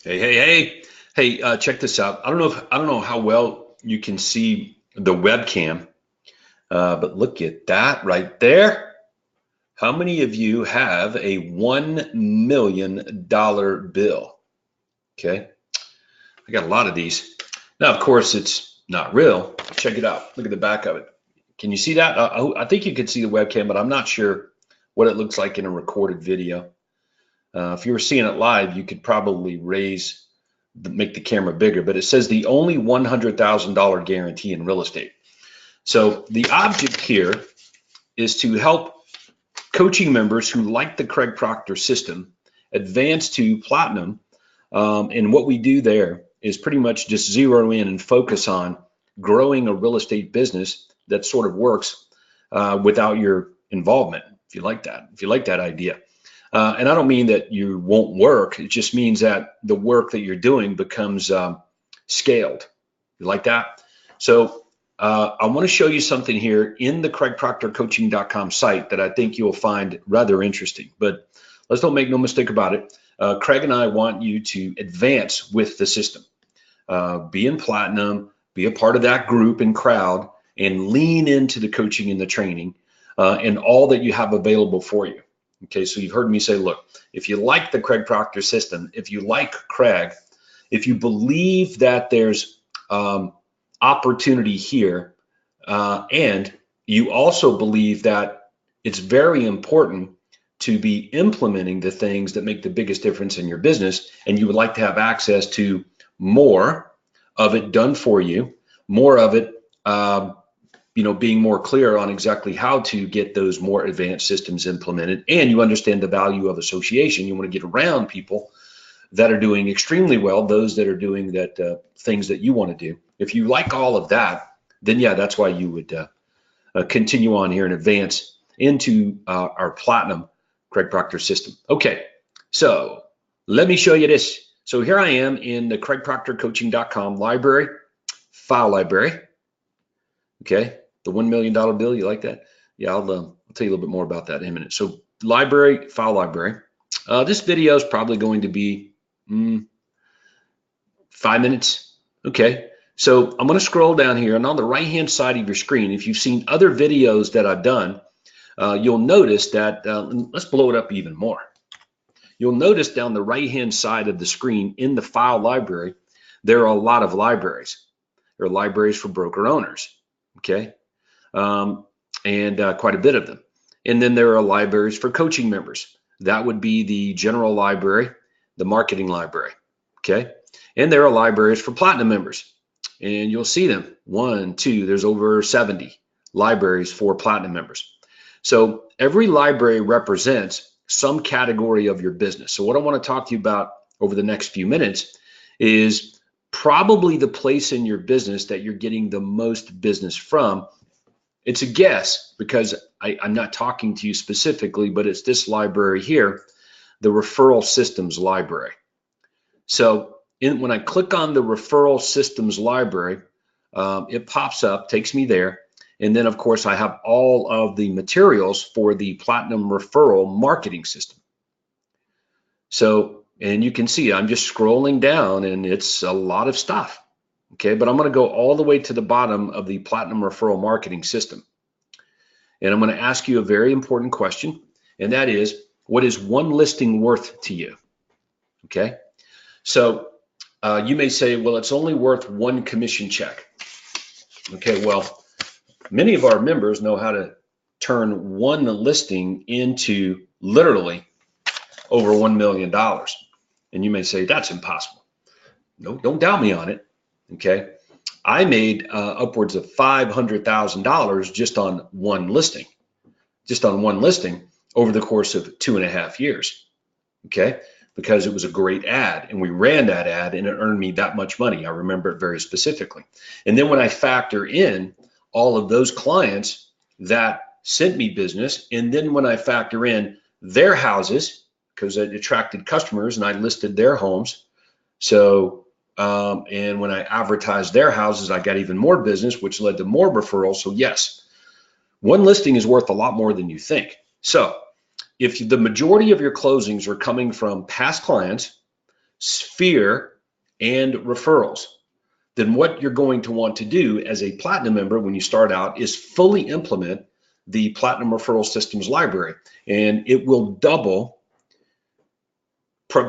Hey, hey, hey, hey! Check this out. I don't know how well you can see the webcam, but look at that right there. How many of you have a $1 million bill? Okay, I got a lot of these. Now, of course, it's not real. Check it out. Look at the back of it. Can you see that? I think you can see the webcam, but I'm not sure what it looks like in a recorded video. If you were seeing it live, you could probably make the camera bigger, but it says the only $100,000 guarantee in real estate. So the object here is to help coaching members who like the Craig Proctor system advance to platinum. And what we do there is pretty much just zero in and focus on growing a real estate business that sort of works without your involvement, if you like that idea. And I don't mean that you won't work. It just means that the work that you're doing becomes scaled. You like that? So I want to show you something here in the CraigProctorCoaching.com site that I think you'll find rather interesting. But let's don't make no mistake about it. Craig and I want you to advance with the system. Be in platinum, be a part of that group and crowd, and lean into the coaching and the training and all that you have available for you. Okay, so you've heard me say, look, if you like the Craig Proctor system, if you like Craig, if you believe that there's opportunity here, and you also believe that it's very important to be implementing the things that make the biggest difference in your business, and you would like to have access to more of it done for you, more of it being more clear on exactly how to get those more advanced systems implemented, and you understand the value of association. You want to get around people that are doing extremely well, those that are doing that things that you want to do. If you like all of that, then yeah, that's why you would continue on here and advance into our platinum Craig Proctor system. Okay, so let me show you this. So here I am in the CraigProctorCoaching.com library, file library. Okay, the $1 million bill, you like that? Yeah, I'll tell you a little bit more about that in a minute. So library, file library. This video is probably going to be 5 minutes. Okay, so I'm going to scroll down here, and on the right-hand side of your screen, if you've seen other videos that I've done, you'll notice that, let's blow it up even more. You'll notice down the right-hand side of the screen in the file library, there are a lot of libraries. There are libraries for broker owners. Okay, and quite a bit of them. And then there are libraries for coaching members. That would be the general library, the marketing library. Okay, and there are libraries for platinum members, and you'll see them 1, 2, there's over 70 libraries for platinum members. So every library represents some category of your business. So what I want to talk to you about over the next few minutes is probably the place in your business that you're getting the most business from. It's a guess because I'm not talking to you specifically, but it's this library here, the referral systems library. So when I click on the referral systems library, it pops up, takes me there. And then of course I have all of the materials for the platinum referral marketing system. So, and you can see I'm just scrolling down and it's a lot of stuff. Okay, but I'm going to go all the way to the bottom of the platinum referral marketing system. And I'm going to ask you a very important question, and that is, what is one listing worth to you? Okay, so you may say, well, it's only worth one commission check. Okay, well, many of our members know how to turn one listing into literally over $1 million. And you may say, that's impossible. No, don't doubt me on it. Okay, I made upwards of $500,000 just on one listing, over the course of 2.5 years. Okay, because it was a great ad and we ran that ad and it earned me that much money. I remember it very specifically. And then when I factor in all of those clients that sent me business, and then when I factor in their houses, because it attracted customers and I listed their homes. So, and when I advertised their houses, I got even more business, which led to more referrals. So yes, one listing is worth a lot more than you think. So if the majority of your closings are coming from past clients, Sphere, and referrals, then what you're going to want to do as a Platinum member when you start out is fully implement the Platinum Referral Systems library, and it will double,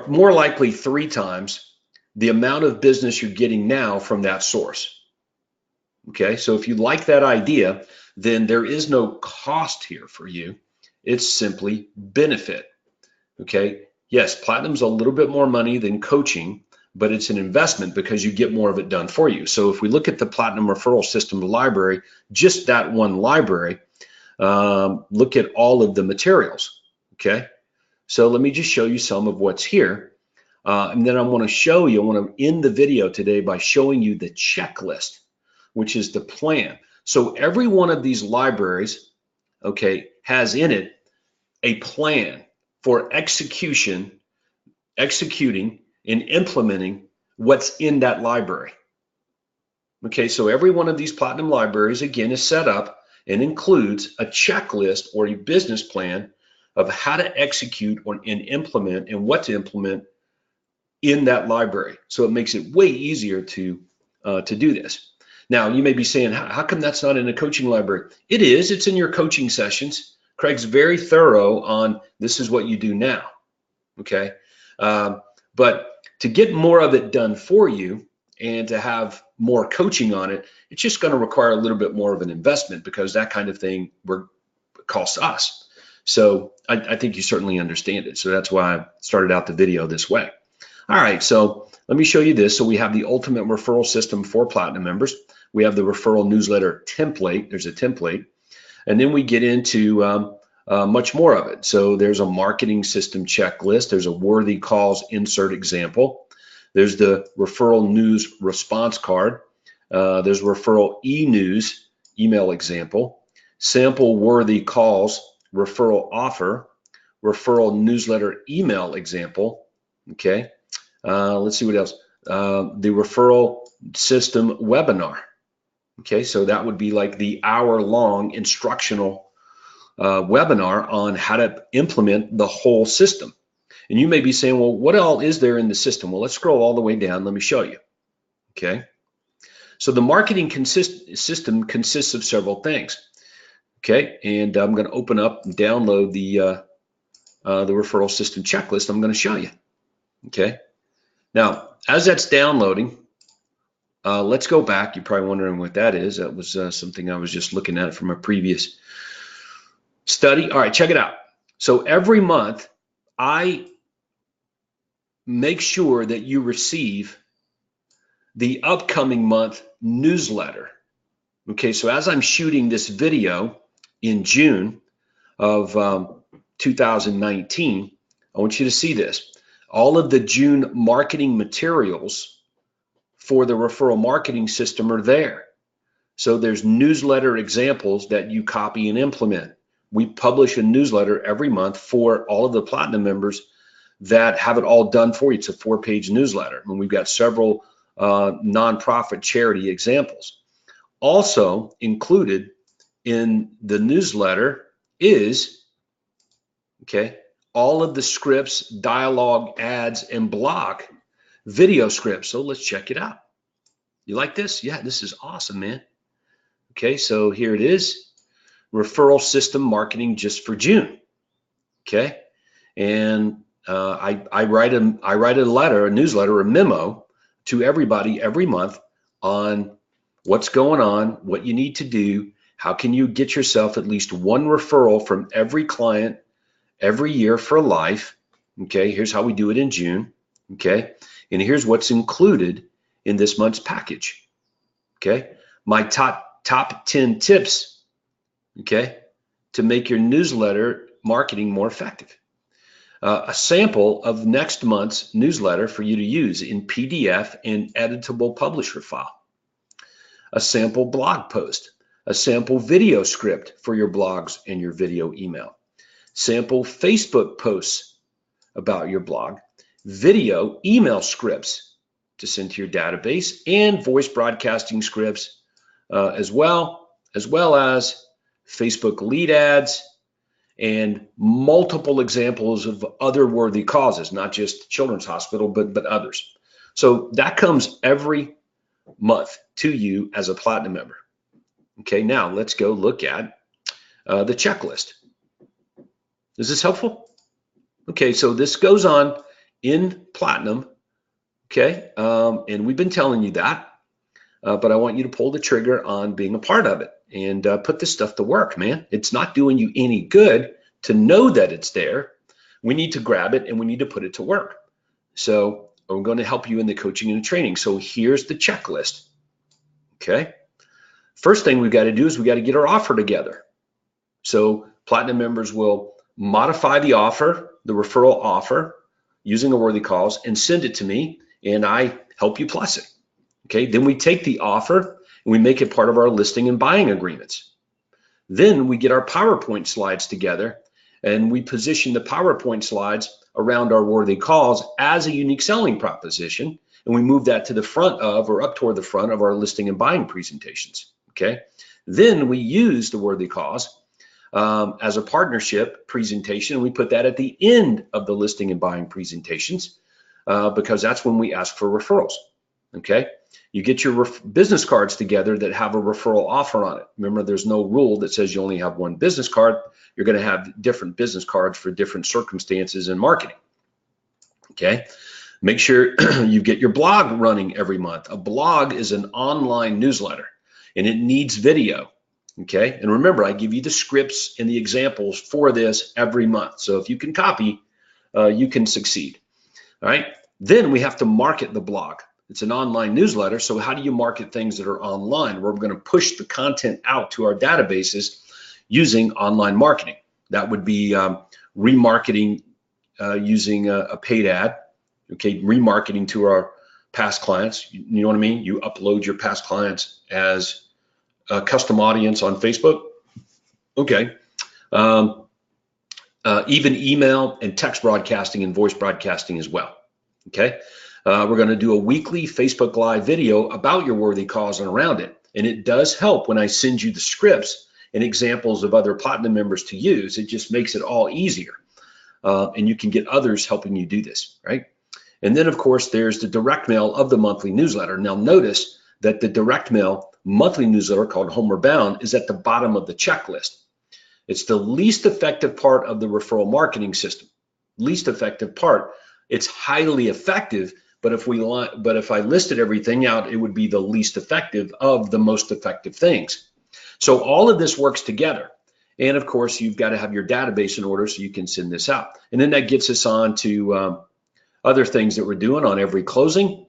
more likely 3 times, the amount of business you're getting now from that source. Okay, so if you like that idea, then there is no cost here for you. It's simply benefit. Okay, yes, Platinum's a little bit more money than coaching, but it's an investment because you get more of it done for you. So if we look at the Platinum Referral System library, just that one library, look at all of the materials. Okay, so let me just show you some of what's here. And then I want to end the video today by showing you the checklist, which is the plan. So every one of these libraries, okay, has in it a plan for executing and implementing what's in that library. Okay, so every one of these Platinum libraries, again, is set up and includes a checklist or a business plan of how to execute and implement and what to implement in that library. So it makes it way easier to do this. Now, you may be saying, how come that's not in a coaching library? It is. It's in your coaching sessions. Craig's very thorough on this is what you do now. Okay, but to get more of it done for you and to have more coaching on it, it's just going to require a little bit more of an investment because that kind of thing costs us. So I think you certainly understand it. So that's why I started out the video this way. All right, so let me show you this. So we have the ultimate referral system for Platinum members. We have the referral newsletter template. There's a template. And then we get into much more of it. So there's a marketing system checklist. There's a worthy calls insert example. There's the referral news response card. There's referral e-news email example. Sample worthy calls referral offer. Referral newsletter email example. Okay. Let's see what else. The referral system webinar. Okay, so that would be like the hour-long instructional webinar on how to implement the whole system. And you may be saying, well, what all is there in the system? Well, let's scroll all the way down. Let me show you. Okay, so the marketing system consists of several things. Okay, and I'm going to open up and download the referral system checklist. I'm going to show you. Okay, now as that's downloading, let's go back. You're probably wondering what that is. That was something I was just looking at from a previous study. All right, check it out. So every month, I make sure that you receive the upcoming month newsletter. Okay, so as I'm shooting this video in June of 2019, I want you to see this. All of the June marketing materials for the referral marketing system are there. So there's newsletter examples that you copy and implement. We publish a newsletter every month for all of the Platinum members that have it all done for you. It's a 4-page newsletter, and we've got several nonprofit charity examples. Also included in the newsletter is, okay, all of the scripts, dialogue, ads, and blog video scripts. So let's check it out. You like this? Yeah, this is awesome, man. Okay, so here it is. Referral system marketing just for June. Okay, and I write a letter, a newsletter, a memo to everybody every month on what's going on, what you need to do, how can you get yourself at least one referral from every client every year for life. Okay, here's how we do it in June. Okay, and here's what's included in this month's package. Okay, my top 10 tips, okay, to make your newsletter marketing more effective. A sample of next month's newsletter for you to use in PDF and editable publisher file. A sample blog post. A sample video script for your blogs and your video email. Sample Facebook posts about your blog. Video email scripts to send to your database, and voice broadcasting scripts as well as Facebook lead ads and multiple examples of other worthy causes, not just Children's Hospital, but others. So that comes every month to you as a Platinum member. Okay, now let's go look at the checklist. Is this helpful? Okay, so this goes on in Platinum, okay, and we've been telling you that, but I want you to pull the trigger on being a part of it and put this stuff to work, man. It's not doing you any good to know that it's there. We need to grab it and we need to put it to work. So I'm going to help you in the coaching and the training. So here's the checklist, okay? First thing we've got to do is we got to get our offer together. So Platinum members will modify the offer, the referral offer, using a worthy cause and send it to me, and I help you plus it. Okay, then we take the offer and we make it part of our listing and buying agreements. Then we get our PowerPoint slides together and we position the PowerPoint slides around our worthy cause as a unique selling proposition, and we move that to the front of, or up toward the front of, our listing and buying presentations. Okay, then we use the worthy cause as a partnership presentation, and we put that at the end of the listing and buying presentations because that's when we ask for referrals. Okay, you get your business cards together that have a referral offer on it. Remember, there's no rule that says you only have one business card. You're going to have different business cards for different circumstances in marketing. Okay, make sure you get your blog running every month. A blog is an online newsletter and it needs video. Okay, and remember, I give you the scripts and the examples for this every month. So if you can copy, you can succeed. All right, then we have to market the blog. It's an online newsletter, so how do you market things that are online? We're going to push the content out to our databases using online marketing. That would be remarketing using a paid ad. Okay, remarketing to our past clients. You know what I mean? You upload your past clients as a custom audience on Facebook. Okay. Even email and text broadcasting and voice broadcasting as well. Okay. We're going to do a weekly Facebook Live video about your worthy cause and around it. And it does help when I send you the scripts and examples of other Platinum members to use. It just makes it all easier. And you can get others helping you do this, right? And then, of course, there's the direct mail of the monthly newsletter. Now, notice that the direct mail monthly newsletter called Homeward Bound is at the bottom of the checklist. It's the least effective part of the referral marketing system. Least effective part. It's highly effective, but if I listed everything out, it would be the least effective of the most effective things. So all of this works together. And of course, you've got to have your database in order so you can send this out. And then that gets us on to other things that we're doing on every closing.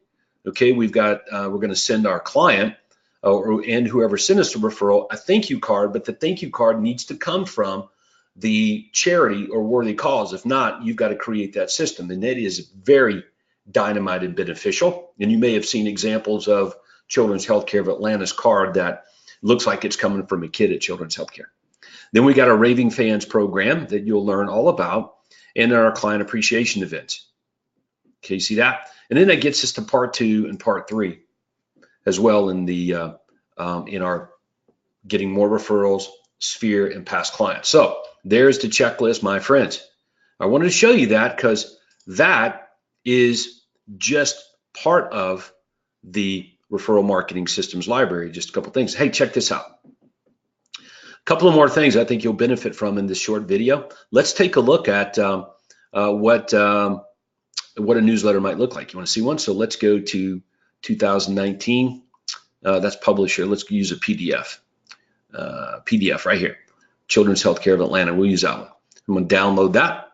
Okay, we're going to send our client and whoever sent us a referral a thank you card, but the thank you card needs to come from the charity or worthy cause. If not, you've got to create that system, and that is very dynamite and beneficial. And you may have seen examples of Children's Healthcare of Atlanta's card that looks like it's coming from a kid at Children's Healthcare. Then we got our Raving Fans program that you'll learn all about, and our client appreciation events. Okay, you see that? And then that gets us to part 2 and part 3 as well in the in our getting more referrals, sphere, and past clients. So there's the checklist, my friends. I wanted to show you that because that is just part of the referral marketing systems library. Just a couple things. Hey, check this out. A couple of more things I think you'll benefit from in this short video. Let's take a look at what a newsletter might look like. You want to see one? So let's go to 2019. That's publisher. Let's use a PDF. PDF right here. Children's Healthcare of Atlanta. We'll use that one. I'm going to download that.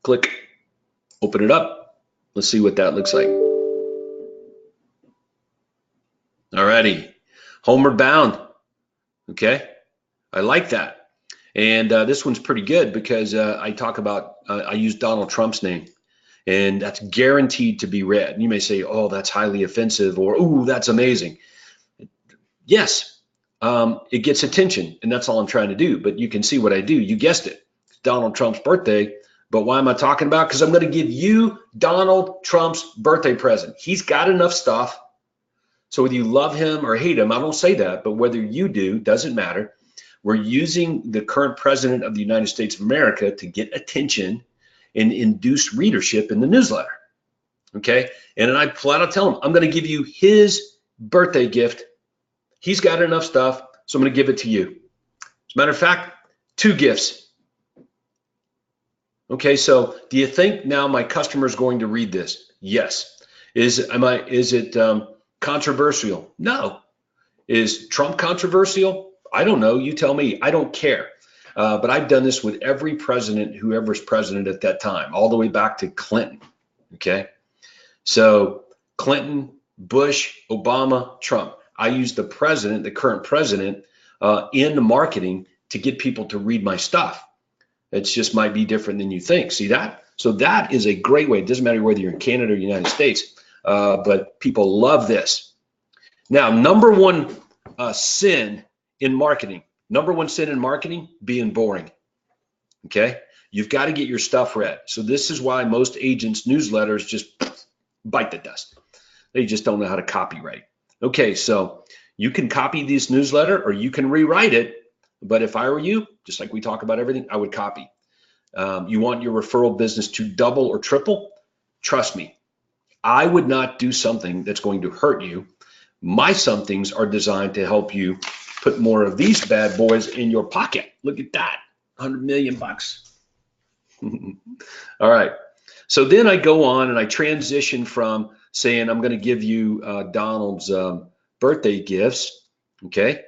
Click. Open it up. Let's see what that looks like. Alrighty. Homeward Bound. Okay. I like that. And this one's pretty good because I talk about, I use Donald Trump's name. And that's guaranteed to be read. And you may say, oh, that's highly offensive, or, ooh, that's amazing. Yes, it gets attention, and that's all I'm trying to do. But you can see what I do. You guessed it. It's Donald Trump's birthday. But why am I talking about? Because I'm going to give you Donald Trump's birthday present. He's got enough stuff. So whether you love him or hate him, I don't say that, but whether you do, doesn't matter. We're using the current president of the United States of America to get attention and induce readership in the newsletter. Okay, and then I flat out tell him, I'm going to give you his birthday gift. He's got enough stuff, so I'm going to give it to you. As a matter of fact, 2 gifts. Okay, so do you think now my customer is going to read this? Yes. Is it controversial? No. Is Trump controversial? I don't know. You tell me. I don't care. But I've done this with every president, whoever's president at that time, all the way back to Clinton. Okay. So Clinton, Bush, Obama, Trump. I use the president, the current president, in the marketing to get people to read my stuff. It just might be different than you think. See that? So that is a great way. It doesn't matter whether you're in Canada or the United States, but people love this. Now, number one sin in marketing, being boring. Okay? You've got to get your stuff read. So this is why most agents' newsletters just bite the dust. They just don't know how to copyright. Okay, so you can copy this newsletter or you can rewrite it. But if I were you, just like we talk about everything, I would copy. You want your referral business to double or triple? Trust me, I would not do something that's going to hurt you. My somethings are designed to help you put more of these bad boys in your pocket. Look at that, 100 million bucks. All right. So then I go on and I transition from saying I'm going to give you Donald's birthday gifts. Okay.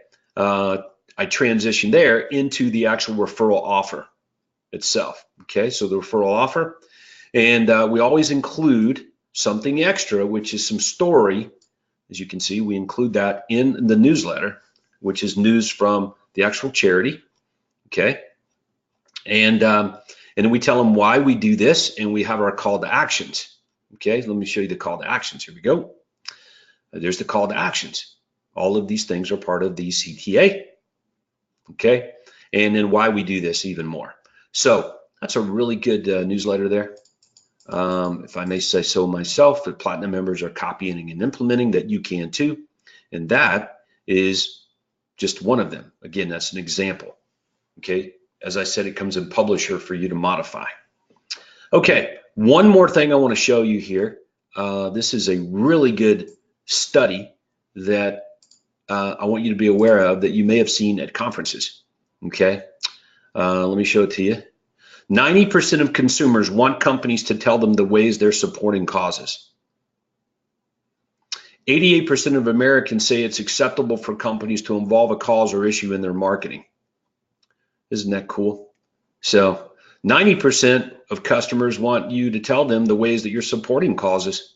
I transition there into the actual referral offer itself. Okay, so the referral offer, and we always include something extra, which is some story. As you can see, we include that in the newsletter, which is news from the actual charity. Okay, and then we tell them why we do this, and we have our call to actions. Okay, let me show you the call to actions. Here we go. There's the call to actions. All of these things are part of the CTA. Okay, and then why we do this even more. So that's a really good newsletter there. If I may say so myself, the Platinum members are copying and implementing that. You can too, and that is just one of them. Again, that's an example. Okay, as I said, it comes in Publisher for you to modify. Okay, one more thing I want to show you here. This is a really good study that I want you to be aware of, that you may have seen at conferences. Okay, let me show it to you. 90% of consumers want companies to tell them the ways they're supporting causes. 88% of Americans say it's acceptable for companies to involve a cause or issue in their marketing. Isn't that cool? So 90% of customers want you to tell them the ways that you're supporting causes.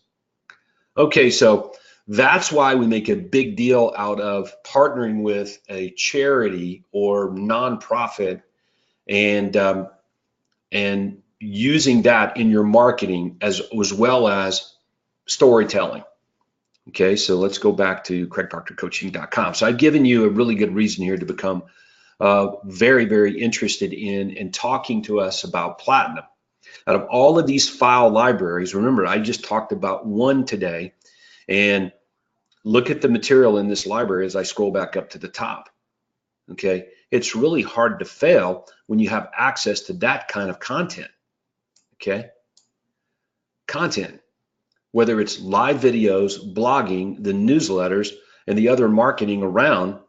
Okay, so that's why we make a big deal out of partnering with a charity or nonprofit and using that in your marketing as well as storytelling. Okay, so let's go back to CraigProctorCoaching.com. So I've given you a really good reason here to become very, very interested in talking to us about Platinum. Out of all of these file libraries, remember, I just talked about one today, and look at the material in this library as I scroll back up to the top. Okay, it's really hard to fail when you have access to that kind of content. Okay, content, whether it's live videos, blogging, the newsletters, and the other marketing around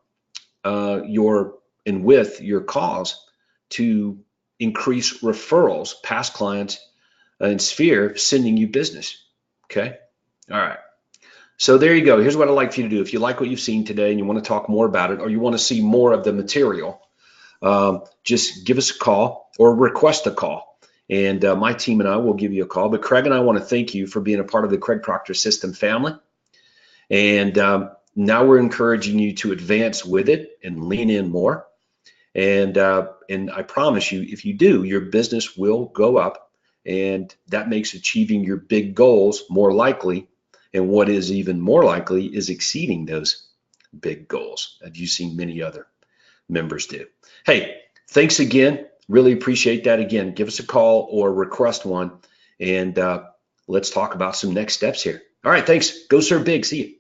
with your cause to increase referrals, past clients, and Sphere sending you business. Okay, all right. So there you go. Here's what I'd like for you to do. If you like what you've seen today and you want to talk more about it, or you want to see more of the material, just give us a call or request a call. And my team and I will give you a call. But Craig and I want to thank you for being a part of the Craig Proctor System family. And now we're encouraging you to advance with it and lean in more. And I promise you, if you do, your business will go up. And that makes achieving your big goals more likely. And what is even more likely is exceeding those big goals that you've seen many other members do. Hey, thanks again. Really appreciate that. Again, give us a call or request one, and let's talk about some next steps here. All right, thanks. Go serve big. See you.